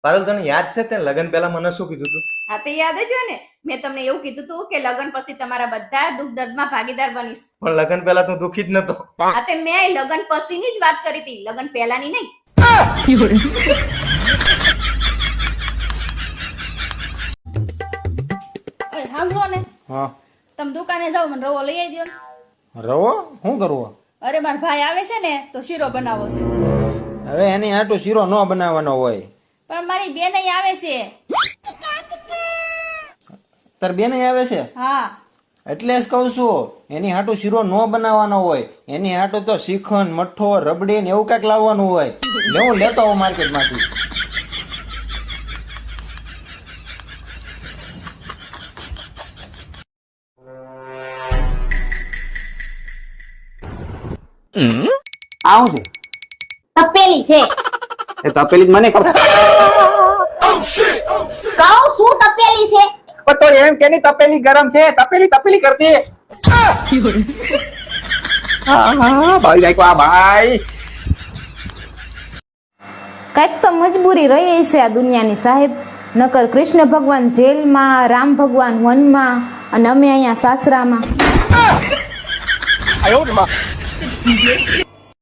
પારુલ તને યાદ છે તે લગ્ન પહેલા મને શું કીધું તું? હા તે યાદ જ હોય ને, મેં તમને એવું કીધું હતું કે લગ્ન પછી તમારા બધા દુઃખ દર્દમાં ભાગીદાર બનીશ. પણ લગ્ન પહેલા તું દુખી જ નતો. હા તે મેં લગ્ન પછીની જ વાત કરી હતી, લગ્ન પહેલાની નહીં. ઓય સાંભળો ને, હા તમે દુકાને જાઓ, મને રવો લઈ આવી દો ને. રવો શું કરવો? અરે મારા ભાઈ આવે છે ને તો શીરો બનાવો છે. હવે એની હાટું શીરો ન બનાવવાનો હોય. પણ મારી બેન આવે છે. તાર બેને આવે છે હા એટલે જ કહું છું એની હાટું શીરો ન બનાવવાનો હોય. એની હાટું તો શ્રીખંડ મઠ્ઠો રબડી ને એવું કાંઈક લાવવાનું હોય. હું લેતો આવું માર્કેટમાંથી. આવું છે તપેલી છે. એ તપેલી જ મને ખબર. કહું શું તપેલી છે? પણ તો એમ કે તપેલી ગરમ છે, તપેલી તપેલી કરતી. ભાઈ જાય આ ભાઈ. કંઈક તો મજબૂરી રહી છે આ દુનિયાની સાહેબ. નકર કૃષ્ણ ભગવાન જેલમાં, રામ ભગવાન વનમાં અને અમે અહીંયા સાસરામાં.